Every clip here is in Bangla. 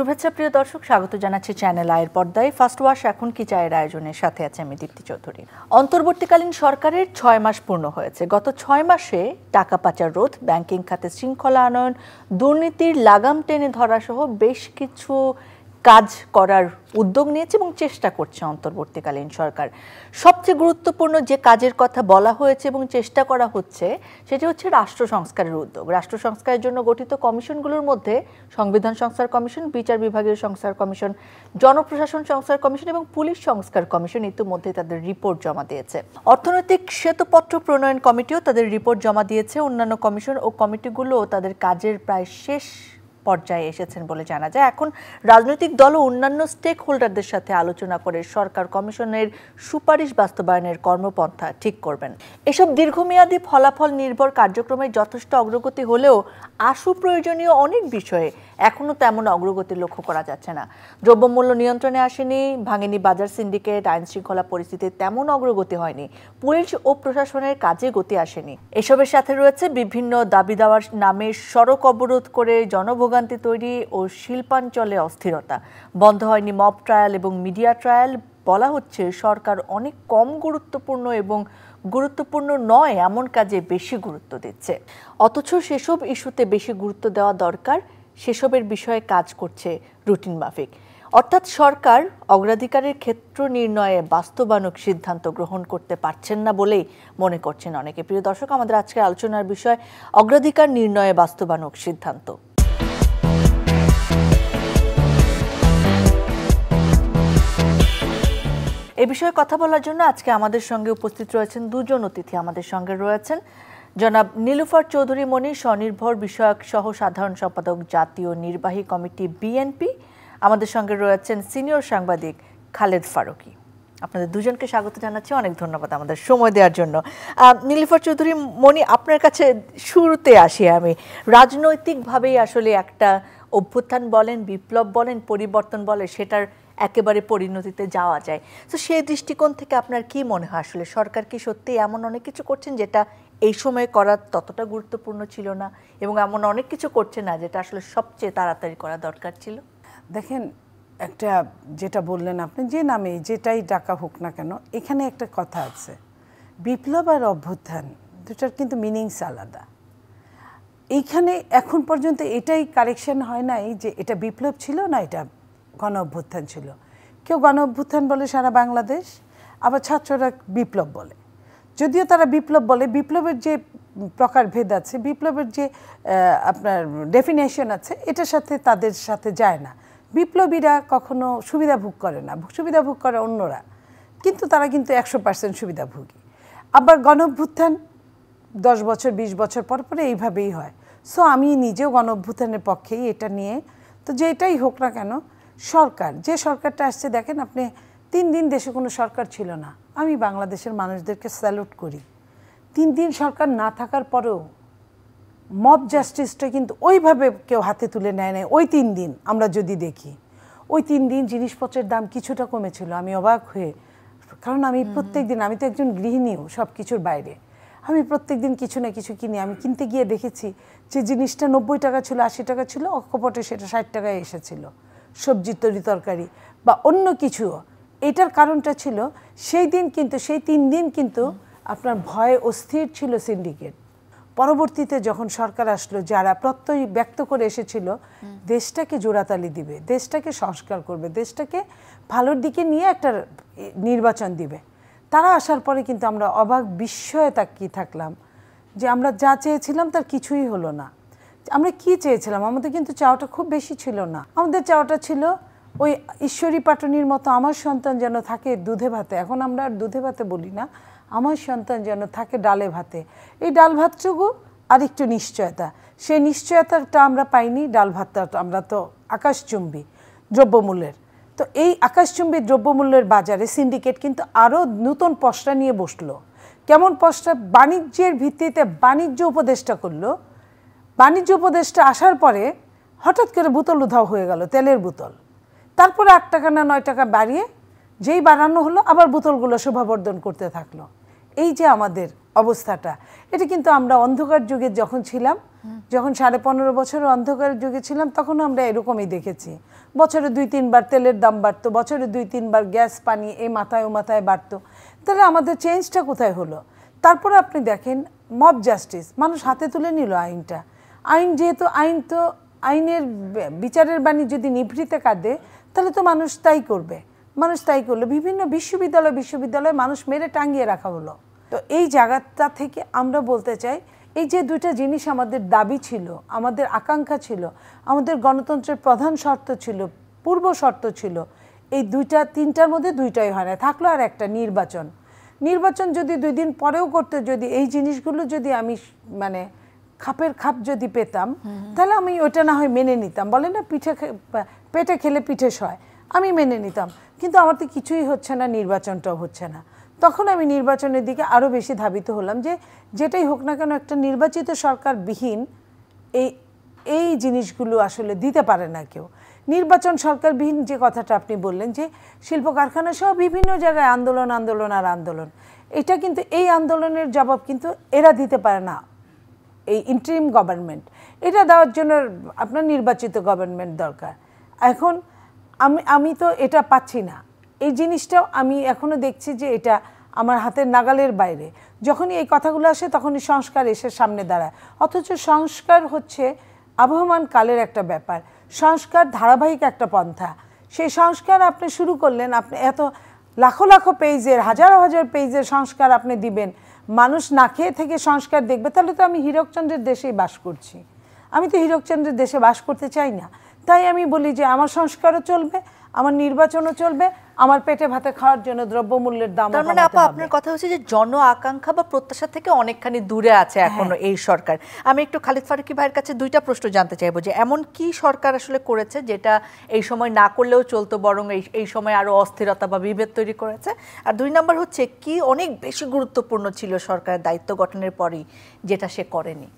শুভেচ্ছা প্রিয় দর্শক, স্বাগত জানাচ্ছি চ্যানেল আয়ের পর্দায়। ফার্স্ট ওয়াশ এখন কি চায়ের আয়োজনের সাথে আছে আমি দীপ্তি চৌধুরী। অন্তর্বর্তীকালীন সরকারের 6 মাস পূর্ণ হয়েছে। গত 6 মাসে টাকা পাচার রোধ, ব্যাংকিং খাতে শৃঙ্খলা আনয়ন, দুর্নীতির লাগাম টেনে ধরা সহ বেশ কিছু কাজ করার উদ্যোগ নিয়েছে এবং চেষ্টা করছে অন্তর্বর্তীকালীন সরকার। সবচেয়ে গুরুত্বপূর্ণ যে কাজের কথা বলা হয়েছে এবং চেষ্টা করা হচ্ছে সেটি হচ্ছে রাষ্ট্র সংস্কারের উদ্যোগ। রাষ্ট্র সংস্কারের জন্য গঠিত কমিশনগুলোর মধ্যে সংবিধান সংস্কার কমিশন, বিচার বিভাগীয় সংস্কার কমিশন, জনপ্রশাসন সংস্কার কমিশন এবং পুলিশ সংস্কার কমিশন ইতিমধ্যে তাদের রিপোর্ট জমা দিয়েছে। অর্থনৈতিক শ্বেতপত্র প্রণয়ন কমিটিও তাদের রিপোর্ট জমা দিয়েছে। অন্যান্য কমিশন ও কমিটিগুলো তাদের কাজের প্রায় শেষ পর্যায়ে এসেছেন বলে জানা যায়। এখন রাজনৈতিক দল ও অন্যান্য স্টেক হোল্ডারদের সাথে আলোচনা করে সরকার কমিশনের সুপারিশ বাস্তবায়নের কর্মপন্থা ঠিক করবেন। এসব দীর্ঘমেয়াদী ফলাফল নির্ভর কার্যক্রমে যথেষ্ট অগ্রগতি হলেও আশু প্রয়োজনীয় অনেক বিষয়ে এখনও তেমন অগ্রগতি লক্ষ্য করা যাচ্ছে না। দ্রব্যমূল্য নিয়ন্ত্রণে আসেনি, ভাঙেনি বাজার সিন্ডিকেট, আইন শৃঙ্খলা পরিস্থিতির তেমন অগ্রগতি হয়নি, পুলিশ ও প্রশাসনের কাজে গতি আসেনি। এসবের সাথে রয়েছে বিভিন্ন দাবি দাওয়ার নামে সড়ক অবরোধ করে জনভোগান্তি তৈরি ও শিল্পাঞ্চলে অস্থিরতা। বন্ধ হয়নি মব ট্রায়াল এবং মিডিয়া ট্রায়াল। বলা হচ্ছে সরকার অনেক কম গুরুত্বপূর্ণ এবং গুরুত্বপূর্ণ নয় এমন কাজে বেশি গুরুত্ব দিচ্ছে, অথচ সেসব ইস্যুতে বেশি গুরুত্ব দেওয়া দরকার। সেসবের বিষয়ে কাজ করছে রুটিন মাফিক, অর্থাৎ সরকার অগ্রাধিকারের ক্ষেত্র নির্ণয়ে বাস্তবায়নক সিদ্ধান্ত গ্রহণ করতে পারছেন না বলেই মনে করছেন অনেকে। প্রিয় দর্শক, আমাদের আজকের আলোচনার বিষয় অগ্রাধিকার নির্ণয়ে বাস্তবায়নক সিদ্ধান্ত। এ বিষয়ে কথা বলার জন্য আজকে আমাদের সঙ্গে উপস্থিত রয়েছেন দুজন অতিথি। আমাদের সঙ্গে রয়েছেন জনাব নীলুফার চৌধুরী মনি, স্বনির্ভর বিষয়ক সহ সাধারণ সম্পাদক, জাতীয় নির্বাহী কমিটি বিএনপি। আমাদের সঙ্গে রয়েছেন সিনিয়র সাংবাদিক খালেদ ফারুকী। আপনাদের দুজনকে স্বাগত জানাচ্ছি, অনেক ধন্যবাদ আমাদের সময় দেওয়ার জন্য। নীলুফার চৌধুরী মনি, আপনার কাছে শুরুতে আসি আমি। রাজনৈতিকভাবেই আসলে একটা অভ্যুত্থান বলেন, বিপ্লব বলেন, পরিবর্তন বলেন, সেটার একেবারে পরিণতিতে যাওয়া যায়। তো সেই দৃষ্টিকোণ থেকে আপনার কি মনে হয়, আসলে সরকার কি সত্যি এমন অনেক কিছু করছেন যেটা এই সময় করা ততটা গুরুত্বপূর্ণ ছিল না, এবং এমন অনেক কিছু করছে না যেটা আসলে সবচেয়ে তাড়াতাড়ি করা দরকার ছিল? দেখেন, একটা যেটা বললেন আপনি, যে নামে যেটাই ডাকা হোক না কেন, এখানে একটা কথা আছে, বিপ্লব আর অভ্যুত্থান দুটার কিন্তু মিনিংস আলাদা। এইখানে এখন পর্যন্ত এটাই কারেকশন হয় নাই যে এটা বিপ্লব ছিল না এটা গণ অভ্যুত্থান ছিল। কেউ গণ অভ্যুত্থান বলে সারা বাংলাদেশ, আবার ছাত্ররা বিপ্লব বলে। যদিও তারা বিপ্লব বলে, বিপ্লবের যে প্রকারভেদ আছে, বিপ্লবের যে আপনার ডেফিনেশন আছে, এটার সাথে তাদের সাথে যায় না। বিপ্লবীরা কখনো সুবিধা ভোগ করে না, সুবিধা ভোগ করে অন্যরা, কিন্তু তারা কিন্তু 100% সুবিধাভোগী। আবার গণ অভ্যুত্থান 10 বছর 20 বছর পর পরে এইভাবেই হয়। সো আমি নিজেও গণ অভ্যুত্থানের পক্ষেই এটা নিয়ে। তো যেটাই হোক না কেন, সরকার যে সরকারটা আসছে, দেখেন আপনি 3 দিন দেশে কোনো সরকার ছিল না। আমি বাংলাদেশের মানুষদেরকে স্যালুট করি। 3 দিন সরকার না থাকার পরেও মব জাস্টিসটা কিন্তু ওইভাবে কেউ হাতে তুলে নেয় নাই। ওই 3 দিন আমরা যদি দেখি, ওই 3 দিন জিনিসপত্রের দাম কিছুটা কমেছিল। আমি অবাক হয়ে, কারণ আমি প্রত্যেক দিন, আমি তো একজন গৃহিণীও সব কিছুর বাইরে, আমি প্রত্যেক দিন কিছু না কিছু কিনি। আমি কিনতে গিয়ে দেখেছি যে জিনিসটা 90 টাকা ছিল, 80 টাকা ছিল, অকপটে সেটা 60 টাকায় এসেছিল। সবজি তরি বা অন্য কিছু। এটার কারণটা ছিল সেই দিন কিন্তু, সেই 3 দিন কিন্তু আপনার ভয়ে অস্থির ছিল সিন্ডিকেট। পরবর্তীতে যখন সরকার আসলো, যারা প্রত্যয় ব্যক্ত করে এসেছিল দেশটাকে জোড়াতালি দিবে, দেশটাকে সংস্কার করবে, দেশটাকে ভালোর দিকে নিয়ে একটা নির্বাচন দিবে, তারা আসার পরে কিন্তু আমরা অবাক বিস্ময়ে তাকিয়ে থাকলাম যে আমরা যা চেয়েছিলাম তার কিছুই হলো না। আমরা কি চেয়েছিলাম? আমাদের কিন্তু চাওয়াটা খুব বেশি ছিল না। আমাদের চাওয়াটা ছিল ওই ঈশ্বরী পাটনির মতো আমার সন্তান যেন থাকে দুধে ভাতে। এখন আমরা আর দুধে ভাতে বলি না, আমার সন্তান যেন থাকে ডালে ভাতে। এই ডাল ভাতটুকু আরেকটু নিশ্চয়তা, সেই নিশ্চয়তাটা আমরা পাইনি। ডাল ভাতটা আমরা তো আকাশচুম্বী দ্রব্যমূল্যের, তো এই আকাশচুম্বী দ্রব্যমূল্যের বাজারে সিন্ডিকেট কিন্তু আরও নতুন পসরা নিয়ে বসলো। কেমন পসরা? বাণিজ্যের ভিত্তিতে বাণিজ্য উপদেষ্টা করলো। বাণিজ্য উপদেষ্টা আসার পরে হঠাৎ করে বোতল উধাও হয়ে গেল, তেলের বোতল। তারপরে 8 টাকা না 9 টাকা বাড়িয়ে যেই বাড়ানো হলো, আবার বোতলগুলো শোভাবর্ধন করতে থাকলো। এই যে আমাদের অবস্থাটা, এটা কিন্তু আমরা অন্ধকার যুগে যখন ছিলাম যখন 15.5 বছর অন্ধকারের যুগে ছিলাম তখনও আমরা এরকমই দেখেছি, বছরে 2-3 বার তেলের দাম বাড়তো, বছরে 2-3 বার গ্যাস পানি এই মাথায় ও মাথায় বাড়তো। তাহলে আমাদের চেঞ্জটা কোথায় হলো? তারপরে আপনি দেখেন মব জাস্টিস, মানুষ হাতে তুলে নিল আইনটা। আইন যেহেতু আইনের বিচারের বাণী যদি নিভৃতে কাঁদে তাহলে তো মানুষ তাই করবে, মানুষ তাই করলো। বিভিন্ন বিশ্ববিদ্যালয়ে মানুষ মেরে টাঙিয়ে রাখা হলো। তো এই জায়গাটা থেকে আমরা বলতে চাই, এই যে দুইটা জিনিস আমাদের দাবি ছিল, আমাদের আকাঙ্ক্ষা ছিল, আমাদের গণতন্ত্রের প্রধান শর্ত ছিল, পূর্ব শর্ত ছিল, এই তিনটার মধ্যে দুইটাই হয় না। থাকলো আর একটা নির্বাচন যদি 2 দিন পরেও করতে, যদি এই জিনিসগুলো যদি আমি মানে খাপের খাপ যদি পেতাম তাহলে আমি ওইটা না হয় মেনে নিতাম। বলে না পেটে খেলে পিঠে সয়, আমি মেনে নিতাম। কিন্তু আমার তো কিছুই হচ্ছে না, নির্বাচনটাও হচ্ছে না। তখন আমি নির্বাচনের দিকে আরও বেশি ধাবিত হলাম যে যেটাই হোক না কেন একটা নির্বাচিত সরকারবিহীন এই জিনিসগুলো আসলে দিতে পারে না কেউ। নির্বাচন সরকারবিহীন যে কথাটা আপনি বললেন যে শিল্প কারখানা সহ বিভিন্ন জায়গায় আন্দোলন, এটা কিন্তু এই আন্দোলনের জবাব কিন্তু এরা দিতে পারে না, এই ইন্টারিম গভর্নমেন্ট। এটা দেওয়ার জন্য আপনার নির্বাচিত গভর্নমেন্ট দরকার। এখন আমি তো এটা পাচ্ছি না, এই জিনিসটাও আমি এখনও দেখছি যে এটা আমার হাতের নাগালের বাইরে। যখনই এই কথাগুলো আসে তখনই সংস্কার এসে সামনে দাঁড়ায়, অথচ সংস্কার হচ্ছে আবহমান কালের একটা ব্যাপার। সংস্কার ধারাবাহিক একটা পন্থা। সেই সংস্কার আপনি শুরু করলেন, আপনি এত লাখো পেজের, হাজার পেজের সংস্কার আপনি দিবেন, মানুষ না খেয়ে থেকে সংস্কার দেখবে, তাহলে তো আমি হীরকচন্দ্রের দেশেই বাস করছি। আমি তো হীরকচন্দ্রের দেশে বাস করতে চাই না। তাই আমি বলি যে আমার সংস্কারও চলবে, আমার নির্বাচনও চলবে, আমার পেটে ভাতে খাওয়ার জন্য দ্রব্যমূল্যের দাম। তার মানে আপা আপনার কথা হচ্ছে যে জন আকাঙ্ক্ষা বা প্রত্যাশা থেকে অনেকখানি দূরে আছে এখনো এই সরকার। আমি একটু খালিদ ফারুকী ভাইয়ের কাছে 2টা প্রশ্ন জানতে চাইবো যে এমন কি সরকার আসলে করেছে যেটা এই সময় না করলেও চলতো, বরং এই সময় আরো অস্থিরতা বা বিভেদ তৈরি করেছে। আর 2 নম্বর হচ্ছে কি অনেক বেশি গুরুত্বপূর্ণ ছিল সরকারের দায়িত্ব গঠনের পরই যেটা সে করেনি।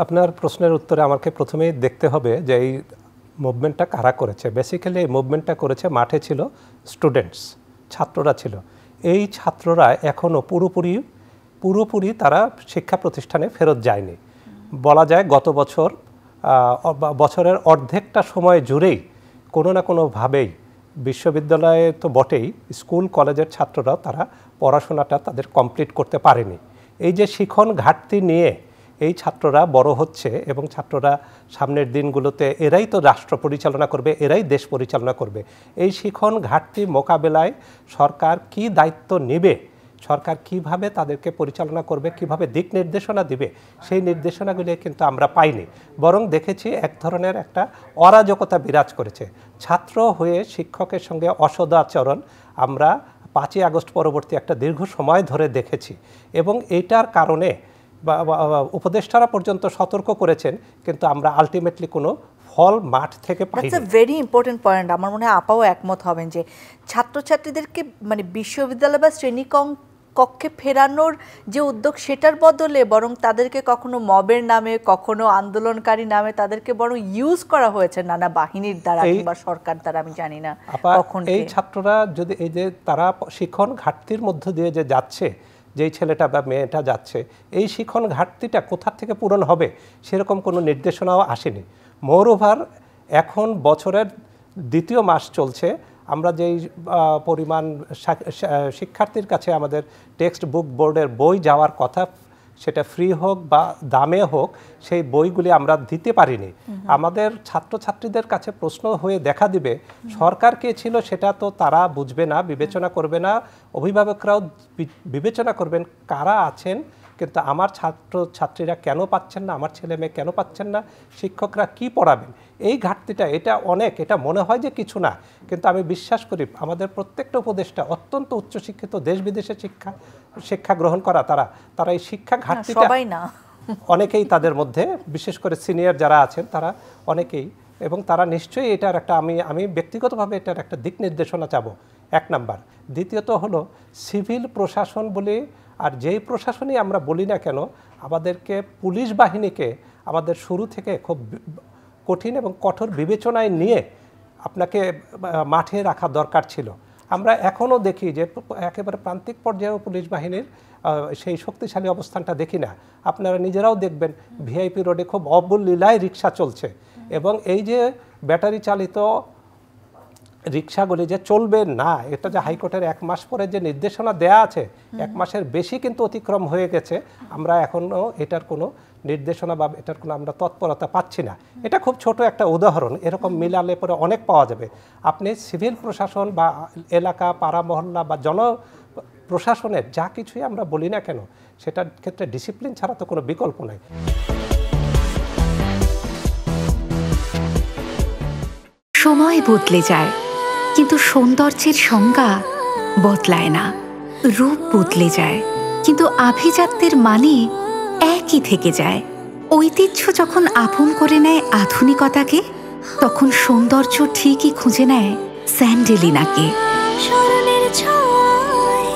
আপনার প্রশ্নের উত্তরে আমাকে প্রথমেই দেখতে হবে যে এই মুভমেন্টটা কারা করেছে। বেসিক্যালি এই মুভমেন্টটা করেছে, মাঠে ছিল স্টুডেন্টস, ছাত্ররা ছিল। এই ছাত্ররা এখনও পুরোপুরি তারা শিক্ষা প্রতিষ্ঠানে ফেরত যায়নি। বলা যায় গত বছরের অর্ধেকটা সময় জুড়েই কোনো না কোনোভাবেই বিশ্ববিদ্যালয়ে তো বটেই, স্কুল কলেজের ছাত্ররাও তারা পড়াশোনাটা তাদের কমপ্লিট করতে পারেনি। এই যে শিখন ঘাটতি নিয়ে এই ছাত্ররা বড় হচ্ছে এবং ছাত্ররা সামনের দিনগুলোতে এরাই তো রাষ্ট্র পরিচালনা করবে, এরাই দেশ পরিচালনা করবে। এই শিখন ঘাটতি মোকাবেলায় সরকার কি দায়িত্ব নেবে, সরকার কিভাবে তাদেরকে পরিচালনা করবে, কিভাবে দিক নির্দেশনা দিবে, সেই নির্দেশনাগুলি কিন্তু আমরা পাইনি। বরং দেখেছি এক ধরনের একটা অরাজকতা বিরাজ করেছে। ছাত্র হয়ে শিক্ষকের সঙ্গে অসদাচরণ আমরা 5ই আগস্ট পরবর্তী একটা দীর্ঘ সময় ধরে দেখেছি এবং এইটার কারণে উপদেষ্টারা পর্যন্ত সতর্ক করেছেন, কিন্তু আমরা আলটিমেটলি কোনো ফল মাঠ থেকে পাই। That's a very important point. আমার মনে হয় আপাও একমত হবেন যে ছাত্রছাত্রীদেরকে মানে বিশ্ববিদ্যালয় বা শ্রেণী কক্ষে ফেরানোর যে উদ্যোগ, সেটার বদলে বরং তাদেরকে কখনো মবের নামে, কখনো আন্দোলনকারী নামে তাদেরকে বরং ইউজ করা হয়েছে নানা বাহিনীর দ্বারা কিংবা সরকার দ্বারা, আমি জানি না কখন। এই ছাত্ররা যদি এই যে তারা শিখন ঘাটতির মধ্য দিয়ে যে যাচ্ছে, যেই ছেলেটা বা মেয়েটা যাচ্ছে, এই শিখন ঘাটতিটা কোথা থেকে পূরণ হবে সেরকম কোনো নির্দেশনাও আসেনি। মোরওভার এখন বছরের 2য় মাস চলছে, আমরা যেই পরিমাণ শিক্ষার্থীর কাছে আমাদের টেক্সট বুক বোর্ডের বই যাওয়ার কথা, সেটা ফ্রি হোক বা দামে হোক, সেই বইগুলি আমরা দিতে পারিনি। আমাদের ছাত্রছাত্রীদের কাছে প্রশ্ন হয়ে দেখা দিবে, সরকার কে ছিল সেটা তো তারা বুঝবে না, বিবেচনা করবে না, অভিভাবকরাও বিবেচনা করবেন কারা আছেন, কিন্তু আমার ছাত্রছাত্রীরা কেন পাচ্ছেন না, আমার ছেলে মেয়ে কেন পাচ্ছেন না, শিক্ষকরা কি পড়াবেন, এই ঘাটতিটা এটা মনে হয় যে কিছু না, কিন্তু আমি বিশ্বাস করি আমাদের প্রত্যেকটা উপদেষ্টা অত্যন্ত উচ্চশিক্ষিত, দেশ বিদেশে শিক্ষা গ্রহণ করা, তারা এই শিক্ষা ঘাটতিটা সবাই না, অনেকেই তাদের মধ্যে, বিশেষ করে সিনিয়র যারা আছেন তারা অনেকেই, এবং তারা নিশ্চয়ই এটার একটা আমি ব্যক্তিগতভাবে এটার একটা দিক নির্দেশনা চাবো, 1 নাম্বার। দ্বিতীয়ত হলো সিভিল প্রশাসন বলে, আর যেই প্রশাসনই আমরা বলি না কেন, আমাদেরকে পুলিশ বাহিনীকে আমাদের শুরু থেকে খুব কঠিন এবং কঠোর বিবেচনায় নিয়ে আপনাকে মাঠে রাখা দরকার ছিল। আমরা এখনও দেখি যে একেবারে প্রান্তিক পর্যায়েও পুলিশ বাহিনীর সেই শক্তিশালী অবস্থানটা দেখি না। আপনারা নিজেরাও দেখবেন ভিআইপি রোডে খুব অবলীলায় রিক্সা চলছে, এবং এই যে ব্যাটারি চালিত রিক্সাগুলি যে চলবে না, এটা যে হাইকোর্টের 1 মাস পরে যে নির্দেশনা দেয়া আছে, 1 মাসের বেশি কিন্তু অতিক্রম হয়ে গেছে, আমরা এখনও এটার কোনো নির্দেশনা বা এটার কোনো আমরা তৎপরতা পাচ্ছি না। এটা খুব ছোট একটা উদাহরণ, এরকম মিলালে পরে অনেক পাওয়া যাবে। আপনি সিভিল প্রশাসন বা এলাকা, পাড়া মহল্লা বা প্রশাসনের যা কিছুই আমরা বলি না কেন, সেটার ক্ষেত্রে ডিসিপ্লিন ছাড়া তো কোনো বিকল্প নাই। সময় বদলে যায়, কিন্তু সৌন্দর্যের সংজ্ঞা বদলায় না। রূপ বদলে যায়, কিন্তু আভিজাত্যের মানে একই থেকে যায়। ঐতিহ্য যখন আপন করে নেয় আধুনিকতাকে, তখন সৌন্দর্য ঠিকই খুঁজে নেয় স্যান্ডেলিনাকে। স্মরণের ছোঁয়ায়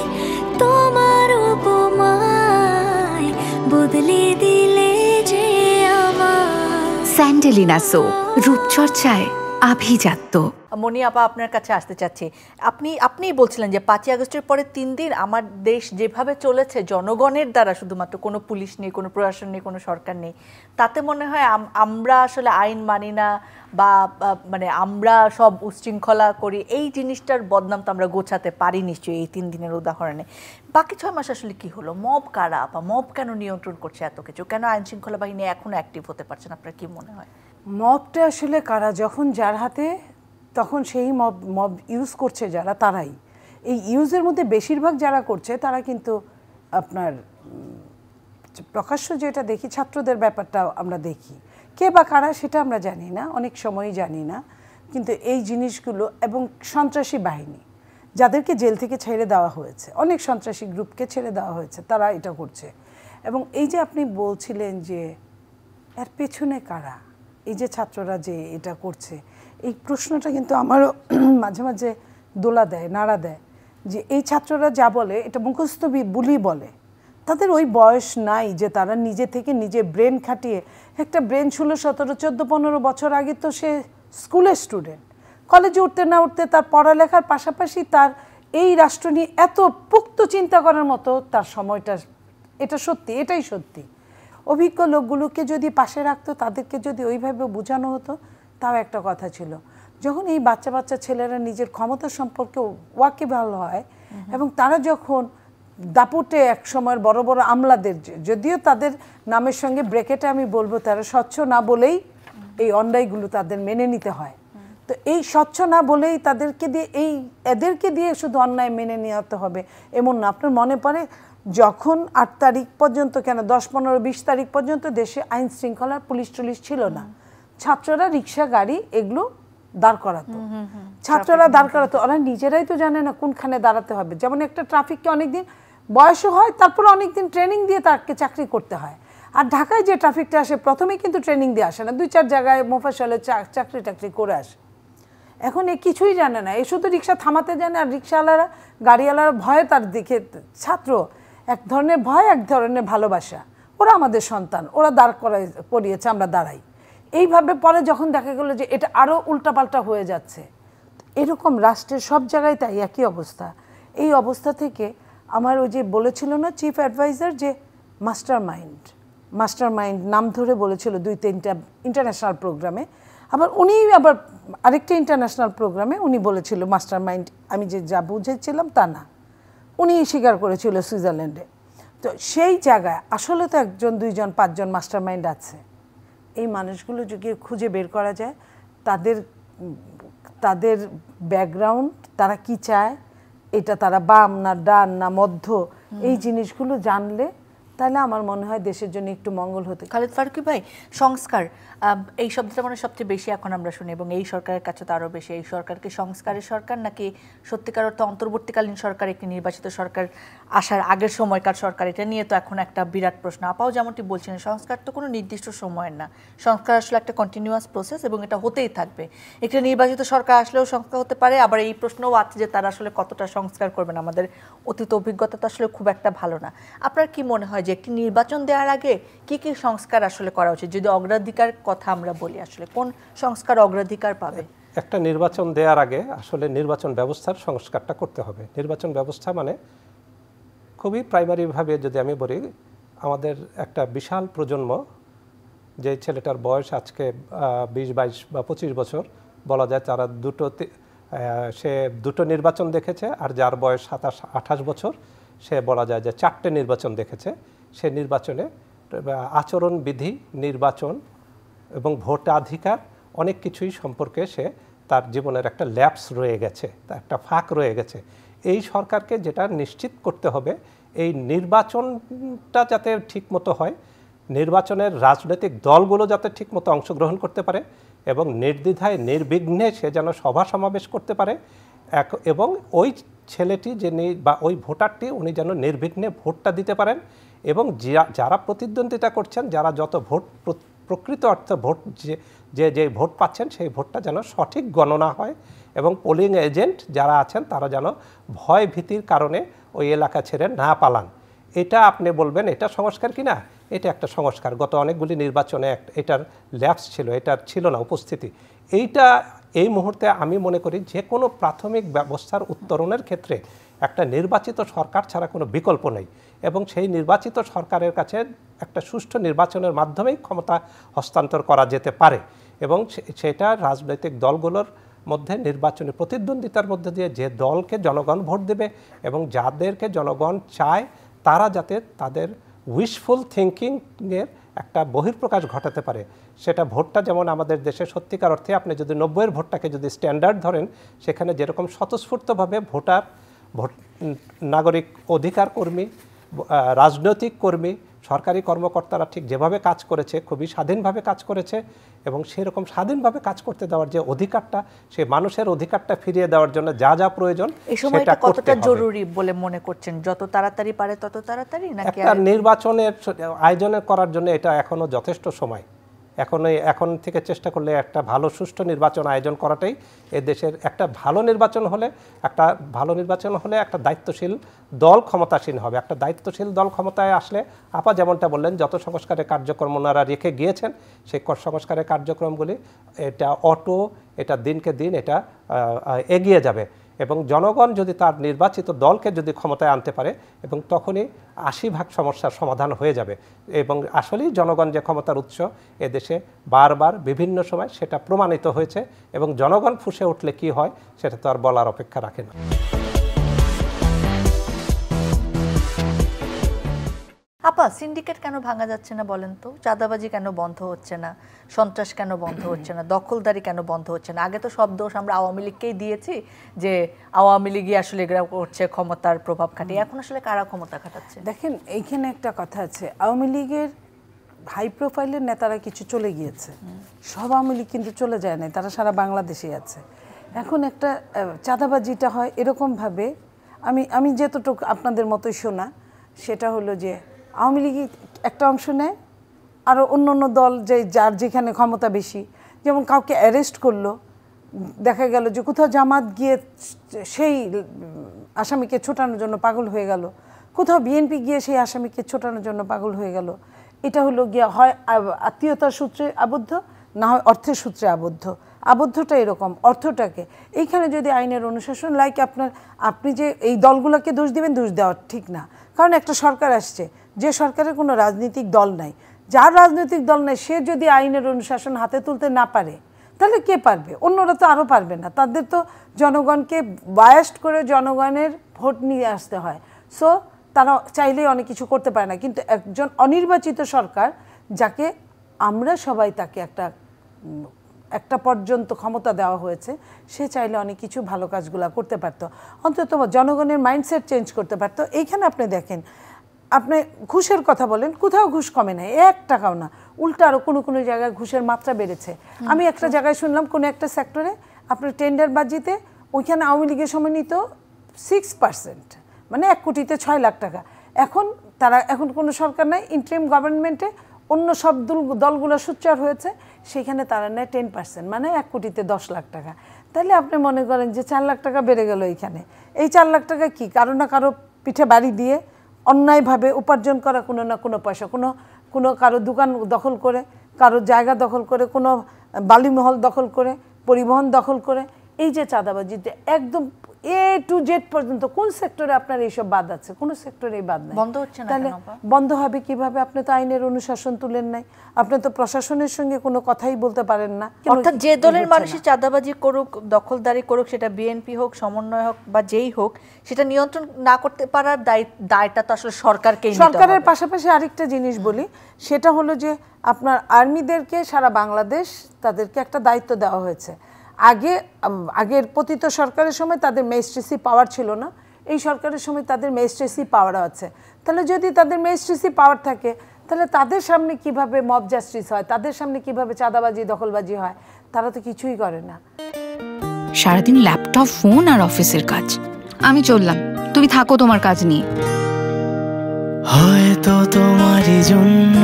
তোমার উপমায় বদলে দিলে যে আমার। স্যান্ডেলিনা সো, রূপচর্চায় আভিজাত্য। মনি আপা, আপনার কাছে আসতে চাচ্ছি। আপনিই বলছিলেন যে 5ই আগস্টের পরে 3 দিন আমার দেশ যেভাবে চলেছে জনগণের দ্বারা, শুধুমাত্র কোনো পুলিশ নেই, কোনো প্রশাসন নেই, কোনো সরকার নেই, তাতে মনে হয় আমরা আসলে আইন মানি না, বা মানে আমরা সব উচ্ছৃঙ্খলা করি, এই জিনিসটার বদনাম তো আমরা গোছাতে পারি নিশ্চয়ই এই 3 দিনের উদাহরণে। বাকি 6 মাস আসলে কি হলো? মব কারা, বা মব কেন নিয়ন্ত্রণ করছে এত কিছু? কেন আইন শৃঙ্খলা বাহিনী এখনো অ্যাক্টিভ হতে পারছে না? আপনার কি মনে হয় মবটা আসলে কারা? যখন যার হাতে, তখন সেই মব ইউজ করছে যারা, তারাই। এই ইউজের মধ্যে বেশিরভাগ যারা করছে তারা কিন্তু আপনার প্রকাশ্য যেটা দেখি, ছাত্রদের ব্যাপারটা আমরা দেখি। কে বা কারা সেটা আমরা জানি না, অনেক সময়ই জানি না। কিন্তু এই জিনিসগুলো, এবং সন্ত্রাসী বাহিনী যাদেরকে জেল থেকে ছেড়ে দেওয়া হয়েছে, অনেক সন্ত্রাসী গ্রুপকে ছেড়ে দেওয়া হয়েছে, তারা এটা করছে। এবং এই যে আপনি বলছিলেন যে এর পেছনে কারা, এই যে ছাত্ররা যে এটা করছে, এই প্রশ্নটা কিন্তু আমারও মাঝে মাঝে দোলা দেয়, নাড়া দেয়, যে এই ছাত্ররা যা বলে এটা মুখস্থ বুলি বলে। তাদের ওই বয়স নাই যে তারা নিজে থেকে নিজে ব্রেন খাটিয়ে, একটা ব্রেন ছিল 17, 14, 15 বছর আগে তো সে স্কুলের স্টুডেন্ট, কলেজে উঠতে না উঠতে তার পড়ালেখার পাশাপাশি তার এই রাষ্ট্র নিয়ে এত পুক্ত চিন্তা করার মতো তার সময়টা, এটা সত্যি, এটাই সত্যি। অভিজ্ঞ লোকগুলোকে যদি পাশে রাখতো, তাদেরকে যদি ওইভাবে বোঝানো হতো, তাও একটা কথা ছিল। যখন এই বাচ্চা বাচ্চা ছেলেরা নিজের ক্ষমতা সম্পর্কে ওয়াকিবহাল হয়, এবং তারা যখন দাপুটে এক সময়ের বড় বড় আমলাদের, যদিও তাদের নামের সঙ্গে ব্রেকেটে আমি বলবো তারা স্বচ্ছ না বলেই এই অন্যায়গুলো তাদের মেনে নিতে হয়। তো এই স্বচ্ছ না বলেই তাদেরকে দিয়ে, এদেরকে দিয়ে শুধু অন্যায় মেনে নিতে হবে এমন না। আপনার মনে পড়ে যখন 8 তারিখ পর্যন্ত, কেন 10, 15, 20 তারিখ পর্যন্ত দেশে আইন শৃঙ্খলার পুলিশ টুলিশ ছিল না, ছাত্ররা রিক্সা গাড়ি এগুলো দাঁড় করাতো, ছাত্ররা দাঁড় করাতো, ওরা নিজেরাই তো জানে না কোনখানে দাঁড়াতে হবে। যেমন একটা ট্রাফিককে অনেকদিন বয়সও হয়, তারপরে অনেকদিন ট্রেনিং দিয়ে তাকে চাকরি করতে হয়। আর ঢাকায় যে ট্রাফিকটা আসে, প্রথমেই কিন্তু ট্রেনিং দিয়ে আসে না, 2-4 জায়গায় মোফাসলে চাকরি টাকরি করে আসে। এখন এ কিছুই জানে না, এ শুধু রিক্সা থামাতে জানে। আর রিক্সাওয়ালারা, গাড়িওয়ালারা ভয়ে তার দিকে, ছাত্র এক ধরনের ভয়, এক ধরনের ভালোবাসা, ওরা আমাদের সন্তান, ওরা দাঁড় করিয়েছে, আমরা দাঁড়াই। এইভাবে পরে যখন দেখা গেলো যে এটা আরও উল্টাপাল্টা হয়ে যাচ্ছে, এরকম রাষ্ট্রের সব জায়গায় তাই একই অবস্থা। এই অবস্থা থেকে আমার ওই যে বলেছিল না চিফ অ্যাডভাইজার, যে মাস্টার মাইন্ড নাম ধরে বলেছিল 2-3টা ইন্টারন্যাশনাল প্রোগ্রামে। আবার উনি আবার আরেকটা ইন্টারন্যাশনাল প্রোগ্রামে উনি বলেছিল মাস্টার মাইন্ড, আমি যে যা বুঝেছিলাম তা না, উনি স্বীকার করেছিল সুইজারল্যান্ডে। তো সেই জায়গায় আসলে তো 1, 2, 5 মাস্টার মাইন্ড আছে। এই মানুষগুলো যদি খুঁজে বের করা যায়, তাদের ব্যাকগ্রাউন্ড, তারা কি চায়, এটা তারা বাম না ডান না মধ্য, এই জিনিসগুলো জানলে তাহলে আমার মনে হয় দেশের জন্য একটু মঙ্গল হতে। খালেদ ফারুকী ভাই, সংস্কার, এই শব্দটা মানে সবচেয়ে বেশি এখন আমরা শুনি, এবং এই সরকারের কাছে তো আরও বেশি। এই সরকারকে সংস্কারের সরকার, নাকি সত্যিকার অর্থে অন্তর্বর্তীকালীন সরকার, একটি নির্বাচিত সরকার আসার আগের সময়কার সরকার? এটা নিয়ে তো এখন একটা বিরাট প্রশ্ন। আপাও যেমনটি বলছেন, সংস্কার তো কোনো নির্দিষ্ট সময়ের না, সংস্কার আসলে একটা কন্টিনিউয়াস প্রসেস, এবং এটা হতেই থাকবে। একটা নির্বাচিত সরকার আসলেও সংস্কার হতে পারে, আবার এই প্রশ্নও আছে যে তারা আসলে কতটা সংস্কার করবেন। আমাদের অতীত অভিজ্ঞতা তো আসলে খুব একটা ভালো না। আপনার কি মনে হয় যে একটি নির্বাচন দেওয়ার আগে কি কি সংস্কার আসলে করা উচিত? যদি অগ্রাধিকার কথা আমরা বলি, আসলে কোন সংস্কার অগ্রাধিকার পাবে? একটা নির্বাচন দেওয়ার আগে আসলে নির্বাচন ব্যবস্থার সংস্কারটা করতে হবে। নির্বাচন ব্যবস্থা মানে খুবই প্রাইমারিভাবে যদি আমি বলি, আমাদের একটা বিশাল প্রজন্ম, যে ছেলেটার বয়স আজকে 20, 22 বা 25 বছর বলা যায়, তারা সে দুটো নির্বাচন দেখেছে, আর যার বয়স 27-28 বছর সে বলা যায় যে 4টে নির্বাচন দেখেছে। সে নির্বাচনে আচরণবিধি, নির্বাচন এবং ভোটাধিকার অনেক কিছুই সম্পর্কে সে তার জীবনের একটা ল্যাপস রয়ে গেছে, তার একটা ফাঁক রয়ে গেছে। এই সরকারকে যেটা নিশ্চিত করতে হবে, এই নির্বাচনটা যাতে ঠিকমতো হয়, নির্বাচনের রাজনৈতিক দলগুলো যাতে ঠিকমতো অংশগ্রহণ করতে পারে এবং নির্দ্বিধায় নির্বিঘ্নে সে যেন সভা সমাবেশ করতে পারে, এবং ওই ছেলেটি বা ওই ভোটারটি উনি যেন নির্বিঘ্নে ভোটটা দিতে পারেন, এবং যারা প্রতিদ্বন্দ্বিতা করছেন, যারা যত ভোট প্রকৃত অর্থে ভোট যে ভোট পাচ্ছেন, সেই ভোটটা যেন সঠিক গণনা হয়, এবং পোলিং এজেন্ট যারা আছেন তারা যেন ভয় ভীতির কারণে ওই এলাকা ছেড়ে না পালান। এটা আপনি বলবেন এটা সংস্কার কিনা? এটা একটা সংস্কার। গত অনেকগুলি নির্বাচনে এটার ল্যাপস ছিল, এটার ছিল না উপস্থিতি। এই মুহূর্তে আমি মনে করি যে কোনো প্রাথমিক ব্যবস্থার উত্তরণের ক্ষেত্রে একটা নির্বাচিত সরকার ছাড়া কোনো বিকল্প নেই, এবং সেই নির্বাচিত সরকারের কাছে একটা সুষ্ঠু নির্বাচনের মাধ্যমেই ক্ষমতা হস্তান্তর করা যেতে পারে, এবং সেটা রাজনৈতিক দলগুলোর মধ্যে নির্বাচনী প্রতিদ্বন্দ্বিতার মধ্যে দিয়ে যে দলকে জনগণ ভোট দেবে এবং যাদেরকে জনগণ চায়, তারা যাতে তাদের উইশফুল থিঙ্কিংয়ের একটা বহিঃপ্রকাশ ঘটাতে পারে। সেটা ভোটটা যেমন আমাদের দেশে সত্যিকার অর্থে আপনি যদি 90-এর ভোটটাকে যদি স্ট্যান্ডার্ড ধরেন, সেখানে যেরকম স্বতঃস্ফূর্তভাবে নাগরিক অধিকার কর্মী, রাজনৈতিক কর্মী, সরকারি কর্মকর্তারা ঠিক যেভাবে কাজ করেছে, খুবই স্বাধীনভাবে কাজ করেছে, এবং সেরকম স্বাধীনভাবে কাজ করতে দেওয়ার যে অধিকারটা, সে মানুষের অধিকারটা ফিরিয়ে দেওয়ার জন্য যা যা প্রয়োজন সেটা কতটা জরুরি বলে মনে করছেন? যত তাড়াতাড়ি পারে তত তাড়াতাড়ি, নাকি একটা নির্বাচনের আয়োজন করার জন্য এটা এখনো যথেষ্ট সময়। এখন থেকে চেষ্টা করলে একটা ভালো সুষ্ঠু নির্বাচন আয়োজন করাটাই দেশের একটা ভালো নির্বাচন হলে একটা দায়িত্বশীল দল ক্ষমতাসীন হবে। একটা দায়িত্বশীল দল ক্ষমতায় আসলে আপা যেমনটা বললেন, যত সংস্কারের কার্যক্রম ওনারা রেখে গিয়েছেন, সেই সংস্কারের কার্যক্রমগুলি এটা দিনকে দিন এটা এগিয়ে যাবে, এবং জনগণ যদি তার নির্বাচিত দলকে যদি ক্ষমতায় আনতে পারে, এবং তখনই 80% সমস্যার সমাধান হয়ে যাবে। এবং আসলেই জনগণ যে ক্ষমতার উৎস, এদেশে বারবার বিভিন্ন সময় সেটা প্রমাণিত হয়েছে, এবং জনগণ ফুঁসে উঠলে কি হয় সেটা তো আর বলার অপেক্ষা রাখে না। আপা, সিন্ডিকেট কেন ভাঙা যাচ্ছে না বলেন তো? চাঁদাবাজি কেন বন্ধ হচ্ছে না? সন্ত্রাস কেন বন্ধ হচ্ছে না? দখলদারি কেন বন্ধ হচ্ছে না? আগে তো সব দোষ আমরা আওয়ামী লীগকেই দিয়েছি, যে আওয়ামী লীগই আসলে এগুলো করছে, ক্ষমতার প্রভাব খাটিয়ে। এখন আসলে কারা ক্ষমতা খাটাচ্ছে? দেখেন, এইখানে একটা কথা আছে, আওয়ামী লীগের হাই প্রোফাইলের নেতারা কিছু চলে গিয়েছে, সব আওয়ামী লীগ কিন্তু চলে যায় না, তারা সারা বাংলাদেশে আছে। এখন একটা চাঁদাবাজিটা হয় এরকমভাবে, আমি যতটুকু আপনাদের মতোই শোনা, সেটা হলো যে আওয়ামী লীগ একটা অংশ নেয়, আরও অন্য অন্য দল যার যেখানে ক্ষমতা বেশি, যেমন কাউকে অ্যারেস্ট করলো, দেখা গেল যে কোথাও জামাত গিয়ে সেই আসামিকে ছোটানোর জন্য পাগল হয়ে গেল, কোথাও বিএনপি গিয়ে সেই আসামিকে ছোটানোর জন্য পাগল হয়ে গেল। এটা হলো গিয়ে হয় আত্মীয়তার সূত্রে আবদ্ধ, না হয় অর্থের সূত্রে আবদ্ধ। আবদ্ধটা এরকম, অর্থটাকে এইখানে যদি আইনের অনুশাসন, আপনি যে এই দলগুলোকে দোষ দিবেন, দোষ দেওয়া ঠিক না। কারণ একটা সরকার আসছে, যে সরকারের কোনো রাজনৈতিক দল নাই, যার রাজনৈতিক দল নাই, সে যদি আইনের অনুশাসন হাতে তুলতে না পারে, তাহলে কে পারবে? অন্যরা তো আরও পারবে না। তাদের তো জনগণকে বায়াস্ট করে জনগণের ভোট নিয়ে আসতে হয়। সো তারা চাইলেই অনেক কিছু করতে পারে না। কিন্তু একজন অনির্বাচিত সরকার, যাকে আমরা সবাই তাকে একটা পর্যন্ত ক্ষমতা দেওয়া হয়েছে, সে চাইলে অনেক কিছু ভালো কাজগুলো করতে পারতো, অন্তত জনগণের মাইন্ডসেট চেঞ্জ করতে পারতো। এইখানে আপনি দেখেন, আপনি ঘুষের কথা বলেন, কোথাও ঘুষ কমে নাই, 1 টাকাও না, উল্টা আরও কোনো কোনো জায়গায় ঘুষের মাত্রা বেড়েছে। আমি একটা জায়গায় শুনলাম, কোনো একটা সেক্টরে আপনার টেন্ডার বাজিতে ওইখানে আওয়ামী লীগের সময় নিত 6%, মানে 1 কোটিতে 6 লাখ টাকা। এখন কোনো সরকার নাই, ইন্টারিম গভর্নমেন্টে অন্য সব দলগুলো সোচ্চার হয়েছে, সেখানে তারা নেয় 10%, মানে 1 কোটিতে 10 লাখ টাকা। তাহলে আপনি মনে করেন যে 4 লাখ টাকা বেড়ে গেল এইখানে। এই 4 লাখ টাকা কি কারো না কারো পিঠে বাড়ি দিয়ে অন্যায়ভাবে উপার্জন করা কোনো না কোনো পয়সা, কোনো কারো দোকান দখল করে, কারো জায়গা দখল করে, কোনো বালিমহল দখল করে, পরিবহন দখল করে, এই যে চাঁদাবাজিতে একদম A to Z পর্যন্ত কোন সেক্টরে আপনার এইসব বাদ আছে? কোনো সেক্টরে এই বাদ নাই। বন্ধ হচ্ছে না তাহলে কেন আপা? বন্ধ হবে কিভাবে? আপনি তো আইনের অনুশাসন তুলেন নাই, আপনি তো প্রশাসনের সঙ্গে কোনো কথাই বলতে পারেন না। অর্থাৎ যে দলের মানুষই চাঁদাবাজি করুক, দখলদারি করুক, সেটা বিএনপি হোক, সমন্বয় হোক বা যেই হোক, সেটা নিয়ন্ত্রণ না করতে পারার দায়টা তো আসলে সরকারকেই নিতে হবে। সরকারের পাশাপাশি আরেকটা জিনিস বলি, সেটা হলো যে আপনার আর্মিদেরকে সারা বাংলাদেশ তাদেরকে একটা দায়িত্ব দেওয়া হয়েছে। আগের পতিত সরকারের সময় তাদের ম্যাজিস্ট্রেসি পাওয়ার ছিল না, এই সরকারের সময় তাদের ম্যাজিস্ট্রেসি পাওয়ার আছে। তাহলে যদি তাদের ম্যাজিস্ট্রেসি পাওয়ার থাকে, তাহলে তাদের সামনে কিভাবে মব জাস্টিস হয়, তাদের সামনে কিভাবে চাঁদাবাজি দখলবাজি হয়? তারা তো কিছুই করে না। সারাদিন ল্যাপটপ, ফোন আর অফিসের কাজ। আমি চললাম, তুমি থাকো তোমার কাজ নিয়ে। হয়তো তোমারই জন্য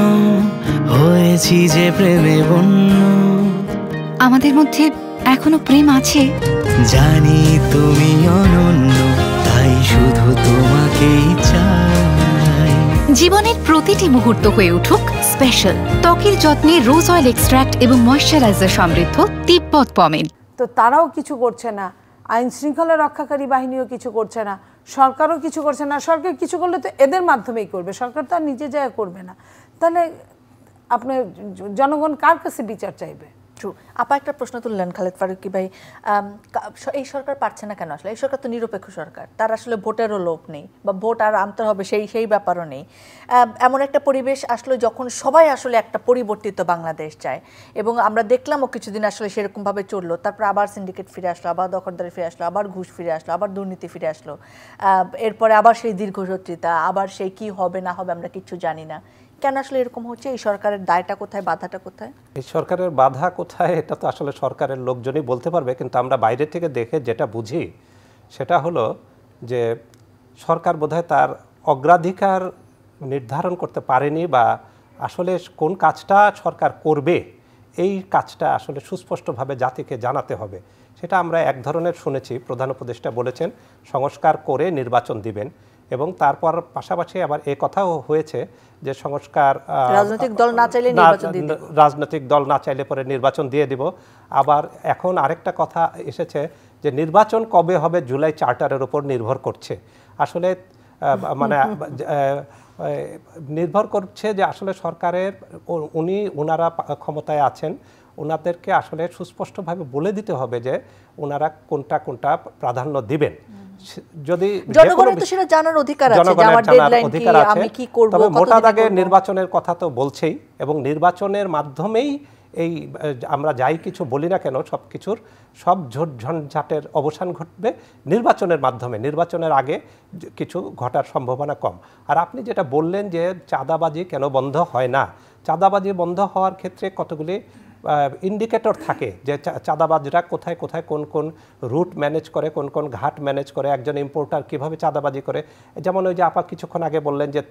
হয়েছি যে প্রেমে বন্য। আমাদের মধ্যে এখনো প্রেম আছে। জানি তুমি অনন্য, তাই শুধু তোমাকেই চাই। জীবনের প্রতিটি মুহূর্ত হয়ে উঠুক স্পেশাল। ত্বকের যত্নে রোজ অয়েল এক্সট্রাক্ট এবং ময়শ্চারাইজার সমৃদ্ধ তিব্বত পমেড। তো তারাও কিছু করছে না, আইন শৃঙ্খলা রক্ষাকারী বাহিনীও কিছু করছে না, সরকারও কিছু করছে না। সরকার কিছু করলে তো এদের মাধ্যমেই করবে, সরকার তো আর নিজে যায় করবে না। তাহলে আপনার জনগণ কার কাছে বিচার চাইবে? ট্রু। আপা একটা প্রশ্ন তুললেন খালেদ ফারুকী ভাই, এই সরকার পারছে না কেন আসলে? এই সরকার তো নিরপেক্ষ সরকার, তার আসলে ভোটেরও লোভ নেই বা ভোট আর আনতে হবে সেই ব্যাপারও নেই। এমন একটা পরিবেশ আসলে যখন সবাই আসলে একটা পরিবর্তিত বাংলাদেশ চায়, এবং আমরা দেখলামও কিছুদিন আসলে সেরকমভাবে চললো, তারপর আবার সিন্ডিকেট ফিরে আসলো, আবার দখলদারি ফিরে আসলো, আবার ঘুষ ফিরে আসলো, আবার দুর্নীতি ফিরে আসলো, এরপরে আবার সেই দীর্ঘসূত্রিতা, আবার সেই কি হবে না হবে আমরা কিচ্ছু জানি না। কেন আসলে এরকম হচ্ছে? এই সরকারের দায়টা কোথায়, বাধাটা কোথায়? এই সরকারের বাধা কোথায় এটা তো আসলে সরকারের লোকজনই বলতে পারবে, কিন্তু আমরা বাইরে থেকে দেখে যেটা বুঝি সেটা হলো যে সরকার বোধহয় তার অগ্রাধিকার নির্ধারণ করতে পারেনি, বা আসলে কোন কাজটা সরকার করবে এই কাজটা আসলে সুস্পষ্টভাবে জাতিকে জানাতে হবে। সেটা আমরা এক ধরনের শুনেছি, প্রধান উপদেষ্টা বলেছেন সংস্কার করে নির্বাচন দিবেন, এবং তারপর পাশাপাশি আবার এই কথাও হয়েছে যে সংস্কার রাজনৈতিক দল না চাইলে নির্বাচন দিয়ে দিব, রাজনৈতিক দল না চাইলে পরে নির্বাচন দিয়ে দিব। আবার এখন আরেকটা কথা এসেছে যে নির্বাচন কবে হবে জুলাই চার্টারের উপর নির্ভর করছে। আসলে মানে নির্ভর করছে যে আসলে সরকারের ওনারা ক্ষমতায় আছেন, ওনাদেরকে আসলে সুস্পষ্টভাবে বলে দিতে হবে যে ওনারা কোনটা কোনটা প্রাধান্য দিবেন। যদি জনগণের তো সেটা জানার অধিকার আছে যে আমার ডেডলাইন কি, আমি কি করব, তবে মোটা দাগে নির্বাচনের কথা তো বলছেই, এবং নির্বাচনের মাধ্যমেই এই আমরা যাই কিছু বলি না কেন সব কিছুর সব ঝঞ্ঝাটের অবসান ঘটবে নির্বাচনের মাধ্যমে। নির্বাচনের আগে কিছু ঘটার সম্ভাবনা কম। আর আপনি যেটা বললেন যে চাঁদাবাজি কেন বন্ধ হয় না, চাঁদাবাজি বন্ধ হওয়ার ক্ষেত্রে কতগুলি ইন্ডিকেটর থাকে যে চাঁদাবাজরা কোথায় কোথায় কোন কোন রুট ম্যানেজ করে, কোন কোন ঘাট ম্যানেজ করে, একজন ইম্পোর্টার কিভাবে চাঁদাবাজি করে। যেমন ওই যে আপা কিছুক্ষণ আগে বললেন যে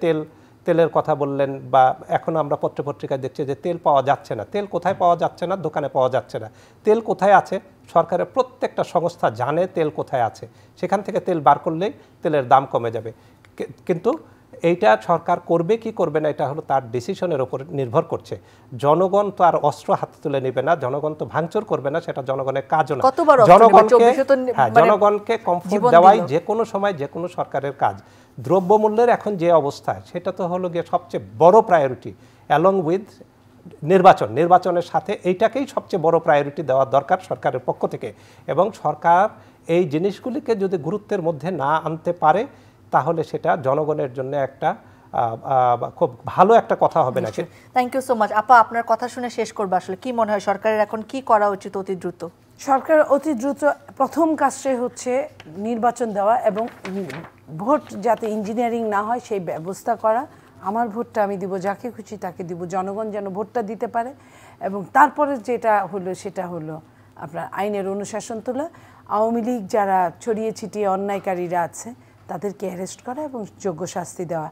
তেলের কথা বললেন, বা এখন আমরা পত্রপত্রিকায় দেখছি যে তেল পাওয়া যাচ্ছে না। তেল কোথায় পাওয়া যাচ্ছে না? দোকানে পাওয়া যাচ্ছে না। তেল কোথায় আছে? সরকারের প্রত্যেকটা সংস্থা জানে তেল কোথায় আছে, সেখান থেকে তেল বার করলেই তেলের দাম কমে যাবে। কিন্তু এইটা সরকার করবে কি করবে না এটা হলো তার ডিসিশনের উপর নির্ভর করছে। জনগণ তো আর অস্ত্র হাতে তুলে নেবে না, জনগণ তো ভাঙচুর করবে না, সেটা জনগণের কাজও না। জনগণকে কমফোর্ট দেওয়াই যে কোনো সময় যে কোনো সরকারের কাজ। দ্রব্যমূল্যের এখন যে অবস্থা সেটা তো হলো গিয়ে সবচেয়ে বড় প্রায়োরিটি, অ্যালং উইথ নির্বাচনের সাথে এইটাকেই সবচেয়ে বড় প্রায়োরিটি দেওয়া দরকার সরকারের পক্ষ থেকে। এবং সরকার এই জিনিসগুলিকে যদি গুরুত্বের মধ্যে না আনতে পারে তাহলে সেটা জনগণের জন্য একটা খুব ভালো একটা কথা হবে না। থ্যাংক ইউ সো মাচ আপা, আপনার কথা শুনে শেষ করবো। আসলে কি মনে হয় সরকারের এখন কি করা উচিত অতি দ্রুত? সরকার অতি দ্রুত প্রথম কাজটাই হচ্ছে নির্বাচন দেওয়া এবং ভোট যাতে ইঞ্জিনিয়ারিং না হয় সেই ব্যবস্থা করা। আমার ভোটটা আমি দিব, যাকে খুশি তাকে দিব, জনগণ যেন ভোটটা দিতে পারে। এবং তারপরে যেটা হলো সেটা হলো আপনার আইনের অনুশাসন তোলা। আওয়ামী লীগ যারা ছড়িয়ে ছিটিয়ে অন্যায়কারীরা আছে তাদেরকে অ্যারেস্ট করা এবং যোগ্য শাস্তি দেওয়া।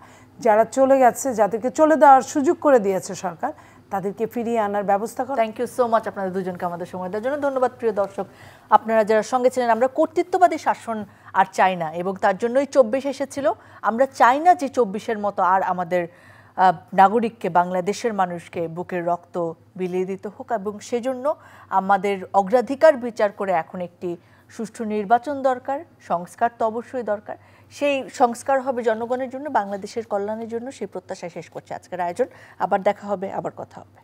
যারা চলে গেছে, যাদেরকে চলে দেওয়ার সুযোগ করে দিয়েছে সরকার, তাদেরকে ফিরিয়ে আনার ব্যবস্থা করা। থ্যাংক ইউ সো মাচ আপনাদের দুজনকে আমাদের সময় দেওয়ার জন্য। ধন্যবাদ প্রিয় দর্শক, আপনারা যারা সঙ্গে ছিলেন। আমরা কর্তৃত্ববাদী শাসন আর চাই না, এবং তার জন্যই 24 এসেছিল। আমরা চাই না যে 24-এর মতো আর আমাদের নাগরিককে, বাংলাদেশের মানুষকে বুকের রক্ত বিলিয়ে দিতে হোক, এবং সেজন্য আমাদের অগ্রাধিকার বিচার করে এখন একটি সুষ্ঠু নির্বাচন দরকার, সংস্কার তো অবশ্যই দরকার। সেই সংস্কার হবে জনগণের জন্য, বাংলাদেশের কল্যাণের জন্য। সেই প্রত্যাশা শেষ করছে আজকের আয়োজন। আবার দেখা হবে, আবার কথা হবে।